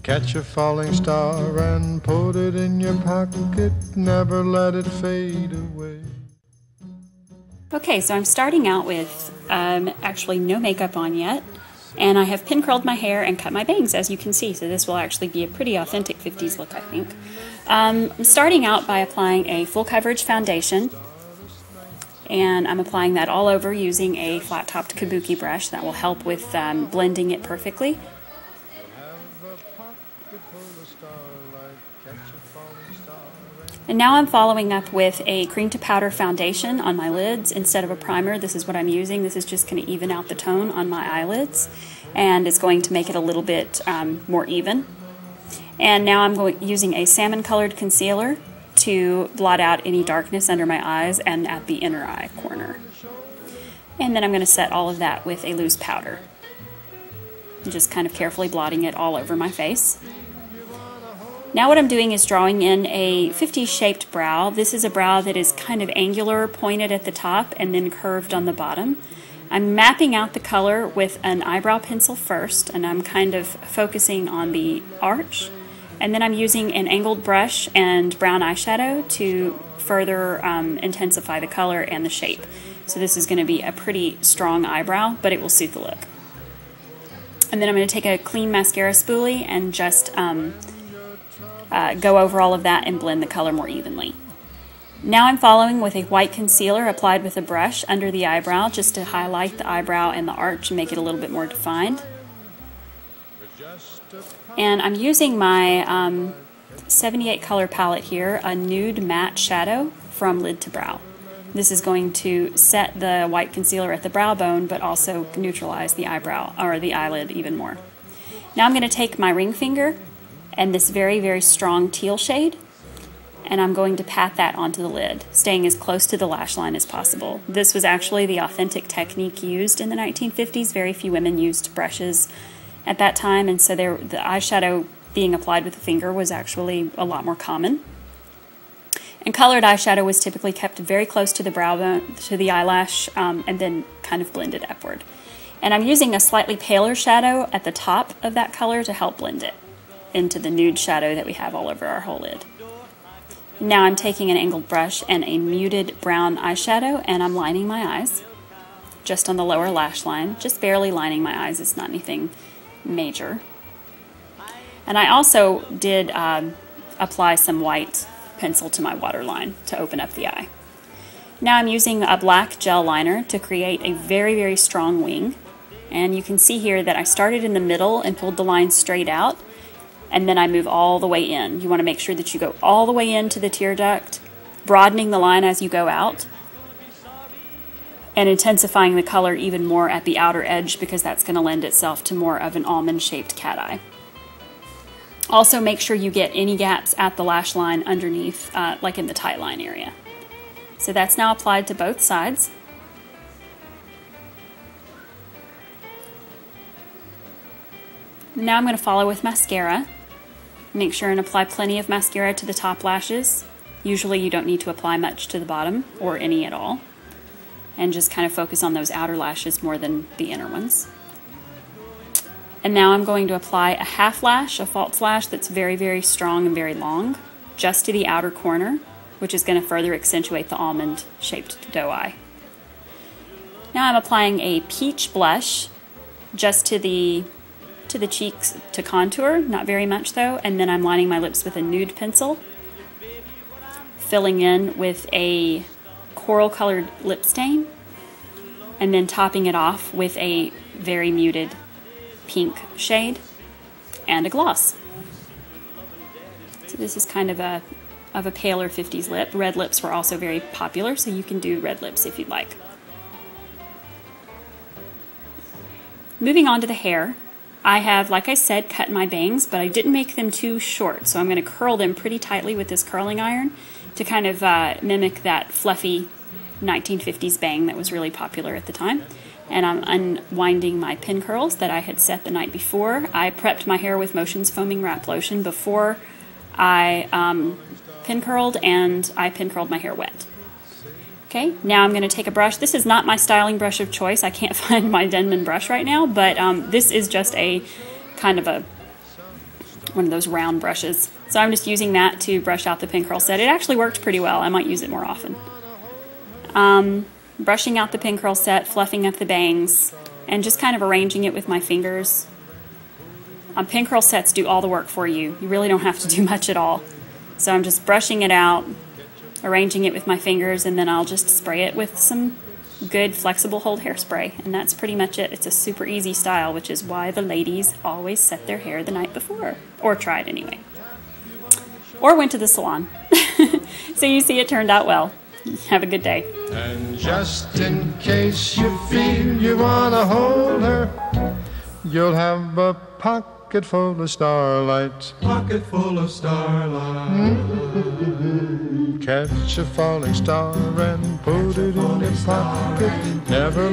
Catch a falling star and put it in your pocket, never let it fade away. Okay, so I'm starting out with actually no makeup on yet, and I have pin curled my hair and cut my bangs, as you can see, so this will actually be a pretty authentic 50s look, I think. I'm starting out by applying a full coverage foundation, and I'm applying that all over using a flat-topped kabuki brush that will help with blending it perfectly. And now I'm following up with a cream to powder foundation on my lids instead of a primer. This is what I'm using. This is just going to even out the tone on my eyelids, and it's going to make it a little bit more even. And now I'm using a salmon colored concealer to blot out any darkness under my eyes and at the inner eye corner. And then I'm going to set all of that with a loose powder. I'm just kind of carefully blotting it all over my face. Now what I'm doing is drawing in a 50s shaped brow. This is a brow that is kind of angular, pointed at the top, and then curved on the bottom. I'm mapping out the color with an eyebrow pencil first, and I'm kind of focusing on the arch. And then I'm using an angled brush and brown eyeshadow to further intensify the color and the shape. So this is going to be a pretty strong eyebrow, but it will suit the look. And then I'm going to take a clean mascara spoolie and just go over all of that and blend the color more evenly. Now I'm following with a white concealer applied with a brush under the eyebrow just to highlight the eyebrow and the arch and make it a little bit more defined. And I'm using my 78 color palette here, a nude matte shadow from lid to brow. This is going to set the white concealer at the brow bone but also neutralize the eyebrow or the eyelid even more. Now I'm going to take my ring finger and this very, very strong teal shade, and I'm going to pat that onto the lid, staying as close to the lash line as possible. This was actually the authentic technique used in the 1950s. Very few women used brushes at that time, and so the eyeshadow being applied with the finger was actually a lot more common. And colored eyeshadow was typically kept very close to the brow bone, to the eyelash, and then kind of blended upward. And I'm using a slightly paler shadow at the top of that color to help blend it into the nude shadow that we have all over our whole lid. Now I'm taking an angled brush and a muted brown eyeshadow, and I'm lining my eyes just on the lower lash line, just barely lining my eyes. It's not anything major. And I also did apply some white pencil to my waterline to open up the eye. Now I'm using a black gel liner to create a very, very strong wing. And you can see here that I started in the middle and pulled the line straight out, and then I move all the way in. You want to make sure that you go all the way into the tear duct, broadening the line as you go out, and intensifying the color even more at the outer edge because that's going to lend itself to more of an almond-shaped cat eye. Also make sure you get any gaps at the lash line underneath, like in the tight line area. So that's now applied to both sides. Now I'm going to follow with mascara. Make sure and apply plenty of mascara to the top lashes. Usually you don't need to apply much to the bottom or any at all. And just kind of focus on those outer lashes more than the inner ones. And now I'm going to apply a half lash, a false lash that's very, very strong and very long, just to the outer corner, which is going to further accentuate the almond-shaped doe eye. Now I'm applying a peach blush just to the cheeks to contour, not very much though, and then I'm lining my lips with a nude pencil, filling in with a coral colored lip stain, and then topping it off with a very muted pink shade and a gloss. So this is kind of a paler 50s lip. Red lips were also very popular, so you can do red lips if you'd like. Moving on to the hair, I have, like I said, cut my bangs, but I didn't make them too short, so I'm going to curl them pretty tightly with this curling iron to kind of mimic that fluffy 1950s bang that was really popular at the time. And I'm unwinding my pin curls that I had set the night before. I prepped my hair with Motion's Foaming Wrap Lotion before I pin curled, and I pin curled my hair wet. Okay, now I'm going to take a brush. This is not my styling brush of choice. I can't find my Denman brush right now, but this is just a kind of one of those round brushes. So I'm just using that to brush out the pin curl set. It actually worked pretty well. I might use it more often. Brushing out the pin curl set, fluffing up the bangs, and just kind of arranging it with my fingers. Pin curl sets do all the work for you. You really don't have to do much at all. So I'm just brushing it out, arranging it with my fingers, and then I'll just spray it with some good flexible hold hairspray, and that's pretty much it. It's a super easy style, which is why the ladies always set their hair the night before, or tried anyway, or went to the salon. So you see, it turned out well. Have a good day. And just in case you feel you want to hold her, you'll have a pocket full of starlight. Pocket full of starlight. Catch a falling star and put it in your pocket. Never